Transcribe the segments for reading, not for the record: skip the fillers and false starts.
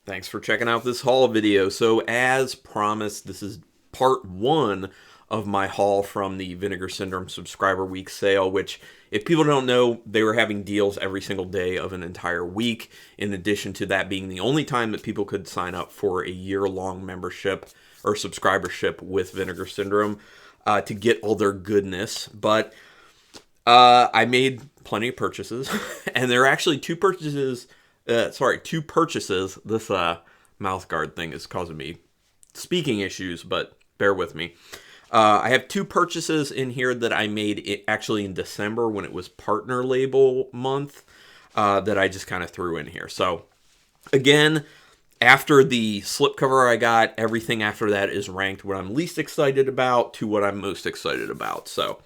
Thanks for checking out this haul video. So as promised, this is part one of my haul from the Vinegar Syndrome Subscriber Week sale, which, if people don't know, they were having deals every single day of an entire week, in addition to that being the only time that people could sign up for a year-long membership or subscribership with Vinegar Syndrome to get all their goodness. But I made plenty of purchases, and there are actually two purchases. Two purchases. This mouth guard thing is causing me speaking issues, but bear with me. I have two purchases in here that I made actually in December when it was partner label month that I just kind of threw in here. So again, after the slipcover I got, everything after that is ranked what I'm least excited about to what I'm most excited about. So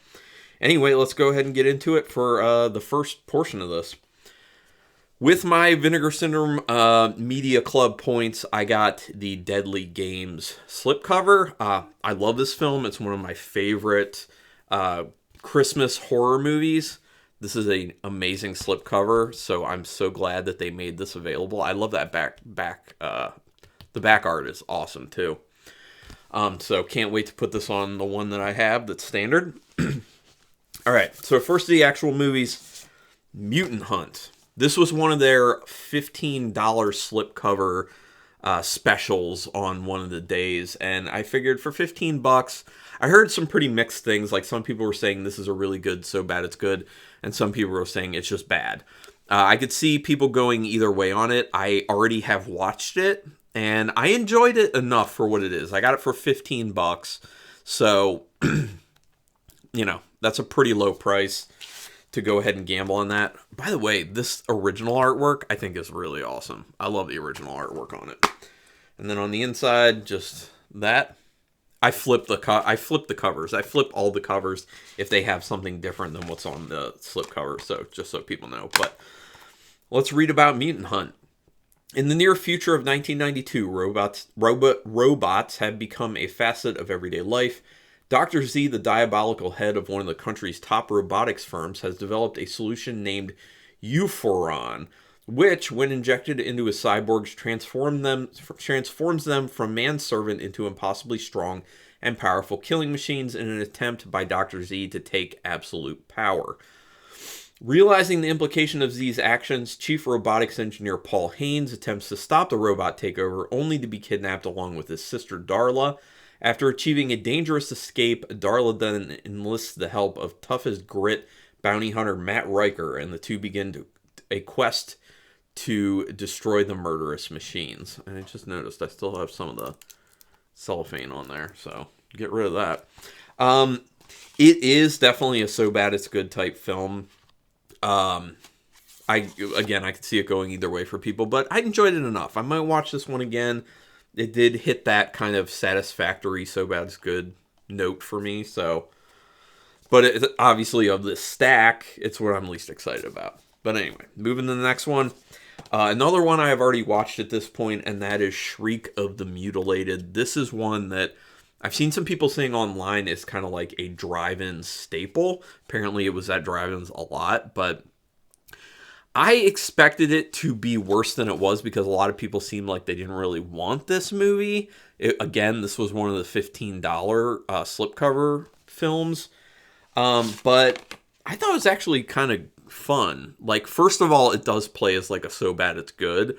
anyway, let's go ahead and get into it for the first portion of this. With my Vinegar Syndrome Media Club points, I got the Deadly Games slipcover. I love this film. It's one of my favorite Christmas horror movies. This is an amazing slipcover, so I'm so glad that they made this available. I love that the back art is awesome too. So can't wait to put this on the one that I have that's standard. All right, so first the actual movies, Mutant Hunt. This was one of their $15 slipcover specials on one of the days, and I figured for $15, I heard some pretty mixed things. Like, some people were saying this is a really good, so bad it's good, and some people were saying it's just bad. I could see people going either way on it. I already have watched it, and I enjoyed it enough for what it is. I got it for $15, so, you know, that's a pretty low price to go ahead and gamble on that. By the way, this original artwork I think is really awesome. I love the original artwork on it. And then on the inside, just that. I flip the covers. I flip all the covers if they have something different than what's on the slipcover. So just so people know. But let's read about Mutant Hunt. In the near future of 1992, robots have become a facet of everyday life. Dr. Z, the diabolical head of one of the country's top robotics firms, has developed a solution named Euphoron, which, when injected into his cyborgs, transforms them from manservant into impossibly strong and powerful killing machines in an attempt by Dr. Z to take absolute power. Realizing the implication of Z's actions, Chief Robotics Engineer Paul Haynes attempts to stop the robot takeover, only to be kidnapped along with his sister Darla. After achieving a dangerous escape, Darla then enlists the help of tough-as-grit bounty hunter Matt Riker, and the two begin a quest to destroy the murderous machines. And I just noticed I still have some of the cellophane on there, so get rid of that. It is definitely a so bad it's good type film. I could see it going either way for people, but I enjoyed it enough. I might watch this one again. It did hit that kind of satisfactory, so bad it's good note for me. So, but it, obviously of this stack, it's what I'm least excited about. But anyway, moving to the next one. Another one I have already watched at this point, and that is Shriek of the Mutated. This is one that I've seen some people saying online is kind of like a drive-in staple. Apparently it was at drive-ins a lot, but I expected it to be worse than it was because a lot of people seemed like they didn't really want this movie. Again, this was one of the $15 slipcover films. But I thought it was actually kind of fun. Like, first of all, it does play as like a so bad it's good.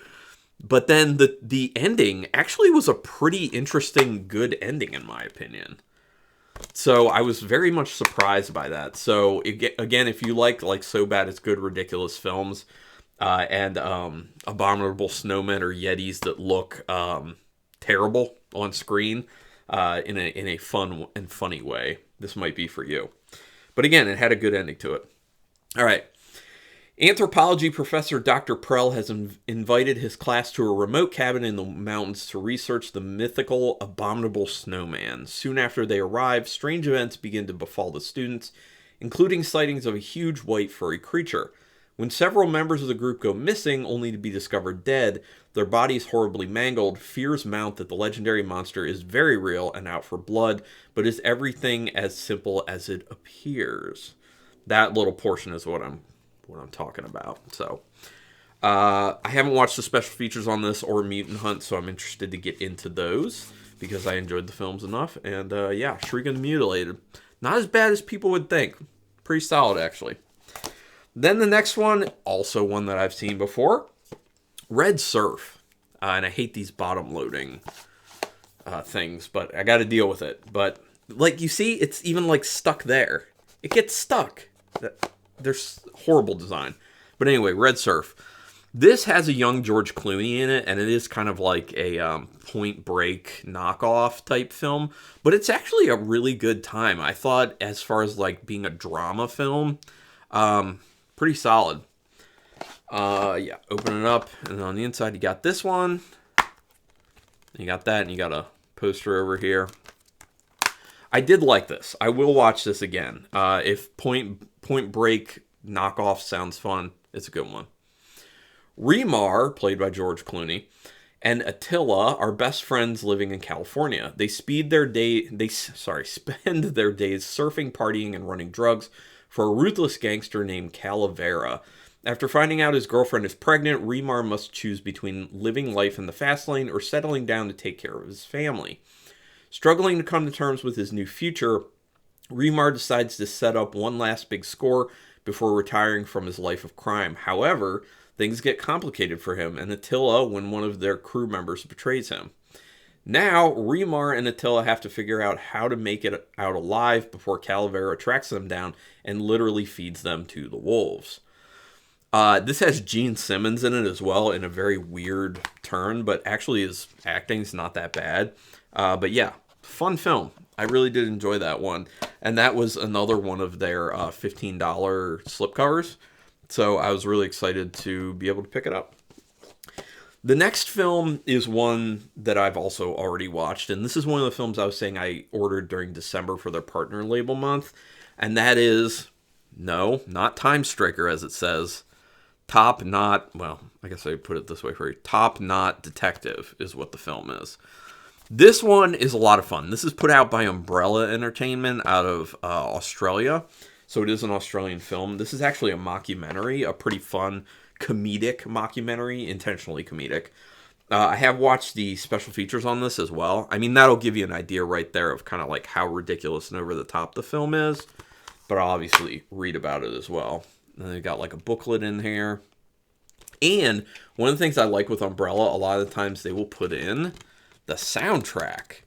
But then the ending actually was a pretty interesting, good ending in my opinion. So I was very much surprised by that. So again, if you like so bad it's good, ridiculous films, and abominable snowmen or yetis that look terrible on screen in a fun and funny way, this might be for you. But again, it had a good ending to it. All right. Anthropology professor Dr. Prell has invited his class to a remote cabin in the mountains to research the mythical abominable snowman. Soon after they arrive, strange events begin to befall the students, including sightings of a huge white furry creature. When several members of the group go missing, only to be discovered dead, their bodies horribly mangled, fears mount that the legendary monster is very real and out for blood, but is everything as simple as it appears. That little portion is what I'm talking about. So, I haven't watched the special features on this or Mutant Hunt, so I'm interested to get into those because I enjoyed the films enough. And yeah, Shri and Mutated. Not as bad as people would think. Pretty solid, actually. Then the next one, also one that I've seen before, Red Surf. And I hate these bottom loading things, but I got to deal with it. But like you see, it's even like stuck there. It gets stuck. There's horrible design. But anyway, Red Surf. This has a young George Clooney in it, and it is kind of like a Point Break knockoff type film. But it's actually a really good time. I thought, as far as like being a drama film, pretty solid. Yeah, open it up, and on the inside you got this one. You got that, and you got a poster over here. I did like this. I will watch this again. If Point Break knockoff sounds fun, it's a good one. Remar, played by George Clooney, and Attila are best friends living in California. They spend their days surfing, partying, and running drugs for a ruthless gangster named Calavera. After finding out his girlfriend is pregnant, Remar must choose between living life in the fast lane or settling down to take care of his family. Struggling to come to terms with his new future, Remar decides to set up one last big score before retiring from his life of crime. However, things get complicated for him and Attila when one of their crew members betrays him. Now, Remar and Attila have to figure out how to make it out alive before Calavera tracks them down and literally feeds them to the wolves. This has Gene Simmons in it as well in a very weird turn, but actually his acting's not that bad. But yeah, fun film. I really did enjoy that one. And that was another one of their $15 slipcovers. So I was really excited to be able to pick it up. The next film is one that I've also already watched. And this is one of the films I was saying I ordered during December for their partner label month. And that is, no, not Time Striker as it says. Top Knot, well, I guess I put it this way for you. Top Knot Detective is what the film is. This one is a lot of fun. This is put out by Umbrella Entertainment out of Australia. So it is an Australian film. This is actually a mockumentary, a pretty fun comedic mockumentary, intentionally comedic. I have watched the special features on this as well. I mean, that'll give you an idea right there of kind of like how ridiculous and over the top the film is. But I'll obviously read about it as well. And they've got like a booklet in here. And one of the things I like with Umbrella, a lot of the times they will put in the soundtrack.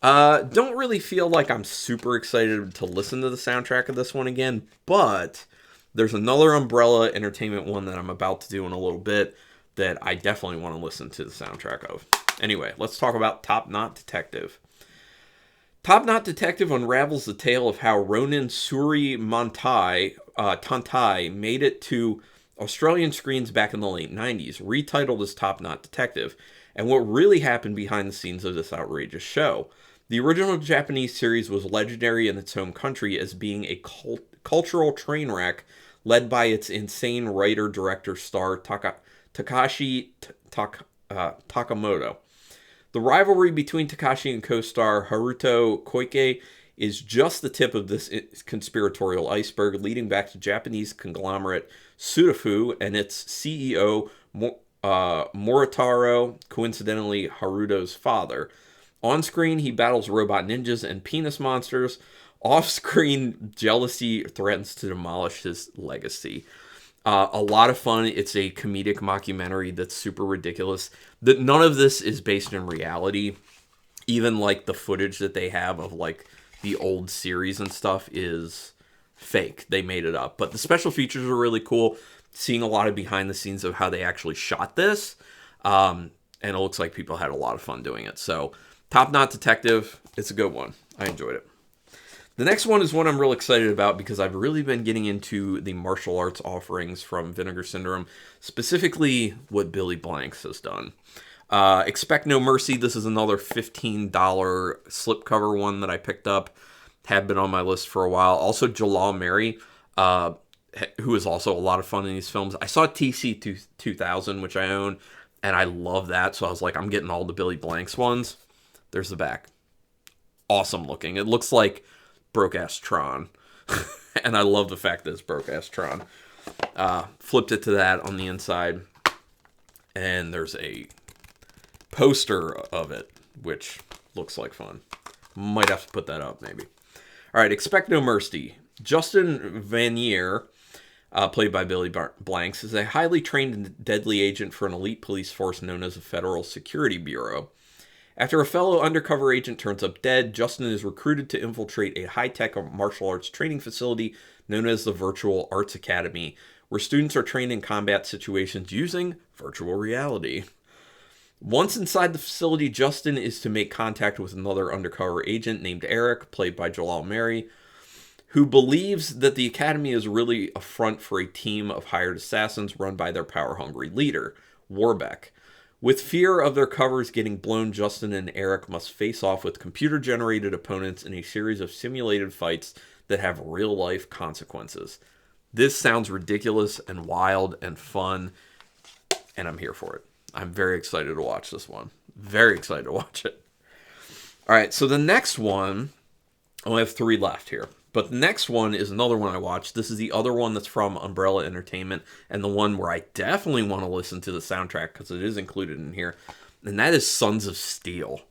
Don't really feel like I'm super excited to listen to the soundtrack of this one again, but there's another Umbrella Entertainment one that I'm about to do in a little bit that I definitely want to listen to the soundtrack of. Anyway, let's talk about Top Knot Detective. Top Knot Detective unravels the tale of how Ronan Suri Tantai made it to Australian screens back in the late 90s, retitled as Top Knot Detective, and what really happened behind the scenes of this outrageous show. The original Japanese series was legendary in its home country as being a cultural train wreck led by its insane writer-director star Takashi Takamoto. The rivalry between Takashi and co-star Haruto Koike is just the tip of this conspiratorial iceberg, leading back to Japanese conglomerate Sudafu and its CEO Moritaro, coincidentally Haruto's father. On screen, he battles robot ninjas and penis monsters. Off-screen, jealousy threatens to demolish his legacy. A lot of fun. It's a comedic mockumentary that's super ridiculous. None of this is based in reality. Even like the footage that they have of like the old series and stuff is fake. They made it up. But the special features are really cool. Seeing a lot of behind the scenes of how they actually shot this. And it looks like people had a lot of fun doing it. So Top Knot Detective, it's a good one. I enjoyed it. The next one is one I'm real excited about because I've really been getting into the martial arts offerings from Vinegar Syndrome, specifically what Billy Blanks has done. Expect No Mercy. This is another $15 slipcover one that I picked up. Had been on my list for a while. Also, Jalal Mary, who is also a lot of fun in these films. I saw TC 2000, which I own, and I love that. So I was like, I'm getting all the Billy Blanks ones. There's the back. Awesome looking. It looks like broke-ass Tron. And I love the fact that it's broke-ass Tron. Flipped it to that on the inside. And there's a poster of it, which looks like fun. Might have to put that up, maybe. All right, Expect No Mercy. Justin Vanier, played by Billy Blanks, is a highly trained and deadly agent for an elite police force known as the Federal Security Bureau. After a fellow undercover agent turns up dead, Justin is recruited to infiltrate a high-tech martial arts training facility known as the Virtual Arts Academy, where students are trained in combat situations using virtual reality. Once inside the facility, Justin is to make contact with another undercover agent named Eric, played by Jalal Mary, who believes that the academy is really a front for a team of hired assassins run by their power-hungry leader, Warbeck. With fear of their covers getting blown, Justin and Eric must face off with computer-generated opponents in a series of simulated fights that have real-life consequences. This sounds ridiculous and wild and fun, and I'm here for it. I'm very excited to watch this one. Very excited to watch it. All right, so the next one, I only have 3 left here. But the next one is another one I watched. This is the other one that's from Umbrella Entertainment, and the one where I definitely want to listen to the soundtrack because it is included in here, and that is Sons of Steel.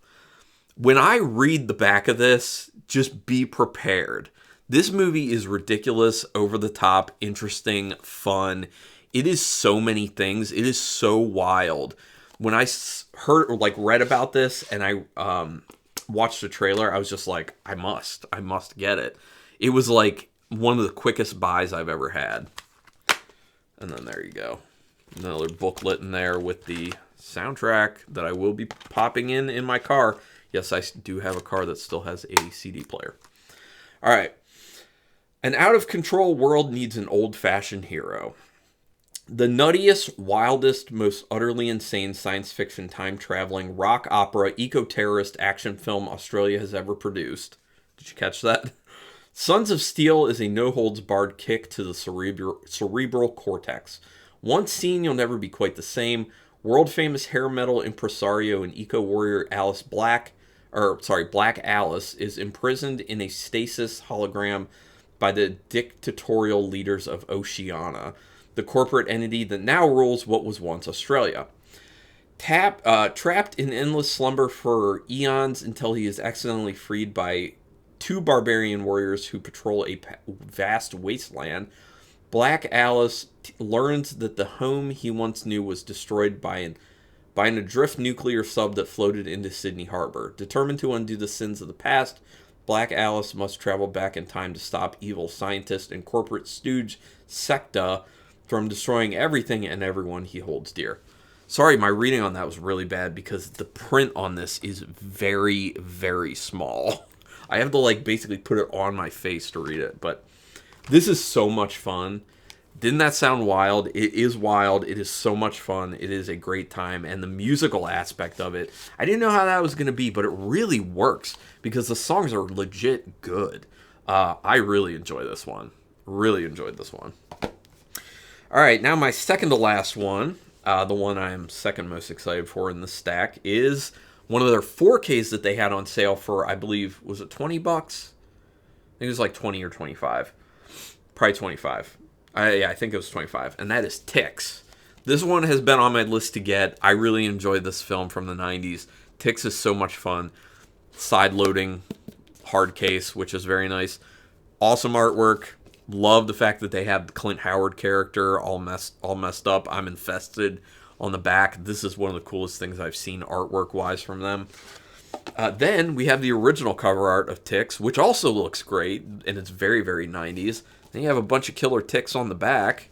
When I read the back of this, just be prepared. This movie is ridiculous, over the top, interesting, fun. It is so many things. It is so wild. When I heard or read about this and I watched the trailer, I was just like, I must get it. It was like one of the quickest buys I've ever had. And then there you go. Another booklet in there with the soundtrack that I will be popping in my car. Yes, I do have a car that still has a CD player. All right. An out-of-control world needs an old-fashioned hero. The nuttiest, wildest, most utterly insane science fiction, time-traveling, rock opera, eco-terrorist action film Australia has ever produced. Did you catch that? Sons of Steel is a no-holds-barred kick to the cerebral cortex. Once seen, you'll never be quite the same. World-famous hair metal impresario and eco-warrior Black Alice is imprisoned in a stasis hologram by the dictatorial leaders of Oceania, the corporate entity that now rules what was once Australia. Trapped in endless slumber for eons until he is accidentally freed by 2 barbarian warriors who patrol a vast wasteland, Black Alice learns that the home he once knew was destroyed by an adrift nuclear sub that floated into Sydney Harbor. Determined to undo the sins of the past, Black Alice must travel back in time to stop evil scientist and corporate stooge Secta from destroying everything and everyone he holds dear. Sorry, my reading on that was really bad because the print on this is very, very small. I have to basically put it on my face to read it, but this is so much fun. Didn't that sound wild? It is wild. It is so much fun. It is a great time, and the musical aspect of it, I didn't know how that was going to be, but it really works because the songs are legit good. I really enjoy this one. Really enjoyed this one. All right, now my second to last one, the one I am second most excited for in the stack, is one of their 4Ks that they had on sale for, I believe, was it $20? I think it was like 20 or 25. Probably 25. I think it was 25. And that is Ticks. This one has been on my list to get. I really enjoyed this film from the 90s. Ticks is so much fun. Side-loading hard case, which is very nice. Awesome artwork. Love the fact that they have the Clint Howard character all messed up. I'm infested on the back. This is one of the coolest things I've seen artwork-wise from them. Then we have the original cover art of Ticks, which also looks great, and it's very, very 90s. Then you have a bunch of killer ticks on the back.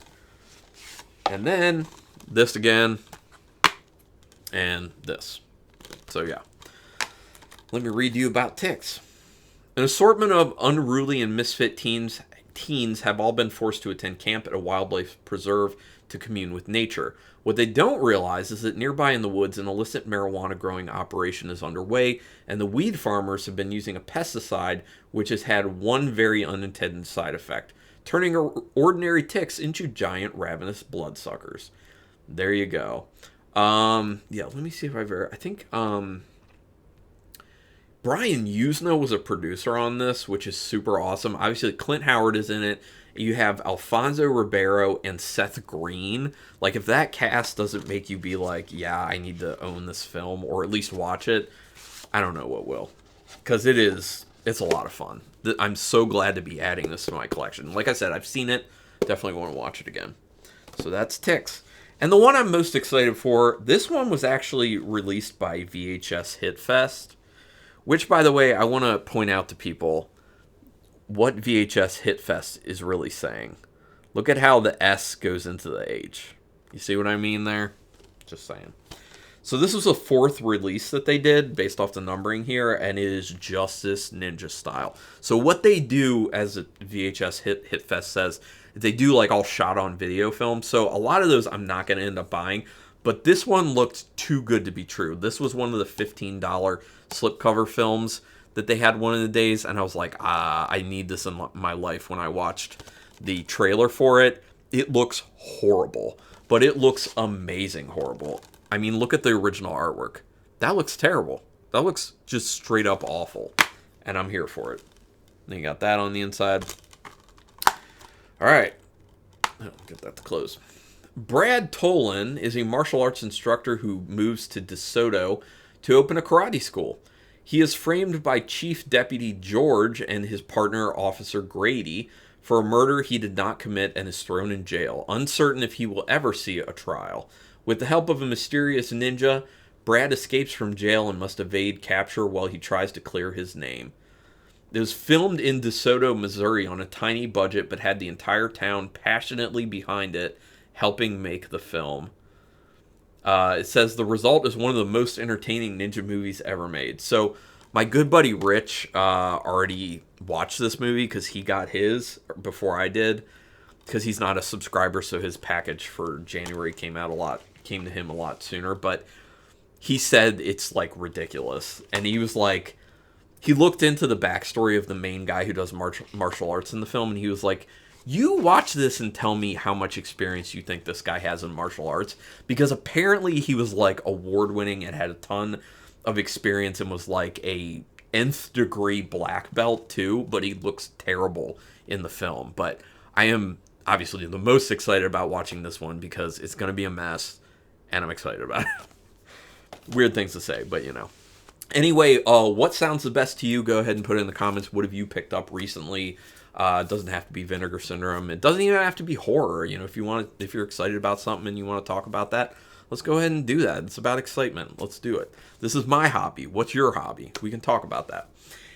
And then this again, and this. So yeah. Let me read you about Ticks. An assortment of unruly and misfit teens have all been forced to attend camp at a wildlife preserve to commune with nature. What they don't realize is that nearby in the woods an illicit marijuana growing operation is underway, and the weed farmers have been using a pesticide which has had one very unintended side effect, turning ordinary ticks into giant ravenous bloodsuckers. There you go. Yeah, let me see if I think Brian Usna was a producer on this, which is super awesome. Obviously, Clint Howard is in it. You have Alfonso Ribeiro and Seth Green. Like, if that cast doesn't make you be like, yeah, I need to own this film, or at least watch it, I don't know what will. Because it's a lot of fun. I'm so glad to be adding this to my collection. Like I said, I've seen it. Definitely want to watch it again. So that's Ticks. And the one I'm most excited for, this one was actually released by VHS Hit Fest. Which, by the way, I want to point out to people what VHS Hit Fest is really saying. Look at how the S goes into the H. You see what I mean there? Just saying. So this was a 4th release that they did based off the numbering here, and it is Justice Ninja style. So what they do, as a VHS Hit Fest says, they do like all shot on video film. So a lot of those I'm not going to end up buying. But this one looked too good to be true. This was one of the $15 slipcover films that they had one of the days, and I was like, I need this in my life. When I watched the trailer for it, it looks horrible, but it looks amazing horrible. I mean, look at the original artwork. That looks terrible. That looks just straight up awful, and I'm here for it. Then you got that on the inside. All right, get that to close. Brad Tolan is a martial arts instructor who moves to DeSoto to open a karate school. He is framed by Chief Deputy George and his partner, Officer Grady, for a murder he did not commit and is thrown in jail, uncertain if he will ever see a trial. With the help of a mysterious ninja, Brad escapes from jail and must evade capture while he tries to clear his name. It was filmed in DeSoto, Missouri on a tiny budget, but had the entire town passionately behind it, helping make the film. It says the result is one of the most entertaining ninja movies ever made. So my good buddy Rich already watched this movie because he got his before I did, because he's not a subscriber, so his package for January came to him a lot sooner. But he said it's like ridiculous, and he was like, he looked into the backstory of the main guy who does martial arts in the film, and he was like, you watch this and tell me how much experience you think this guy has in martial arts, because apparently he was like award-winning and had a ton of experience and was like a nth degree black belt too, but he looks terrible in the film. But I am obviously the most excited about watching this one because it's going to be a mess, and I'm excited about it. Weird things to say, but you know. Anyway, what sounds the best to you? Go ahead and put it in the comments. What have you picked up recently? It doesn't have to be Vinegar Syndrome. It doesn't even have to be horror. You know, if you're excited about something and you want to talk about that, let's go ahead and do that. It's about excitement. Let's do it. This is my hobby. What's your hobby? We can talk about that.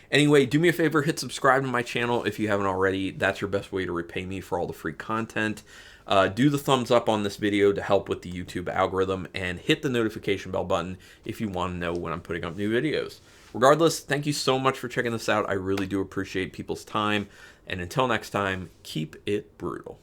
Anyway, do me a favor, hit subscribe to my channel if you haven't already. That's your best way to repay me for all the free content. Do the thumbs up on this video to help with the YouTube algorithm, and hit the notification bell button if you want to know when I'm putting up new videos. Regardless, thank you so much for checking this out. I really do appreciate people's time. And until next time, keep it brutal.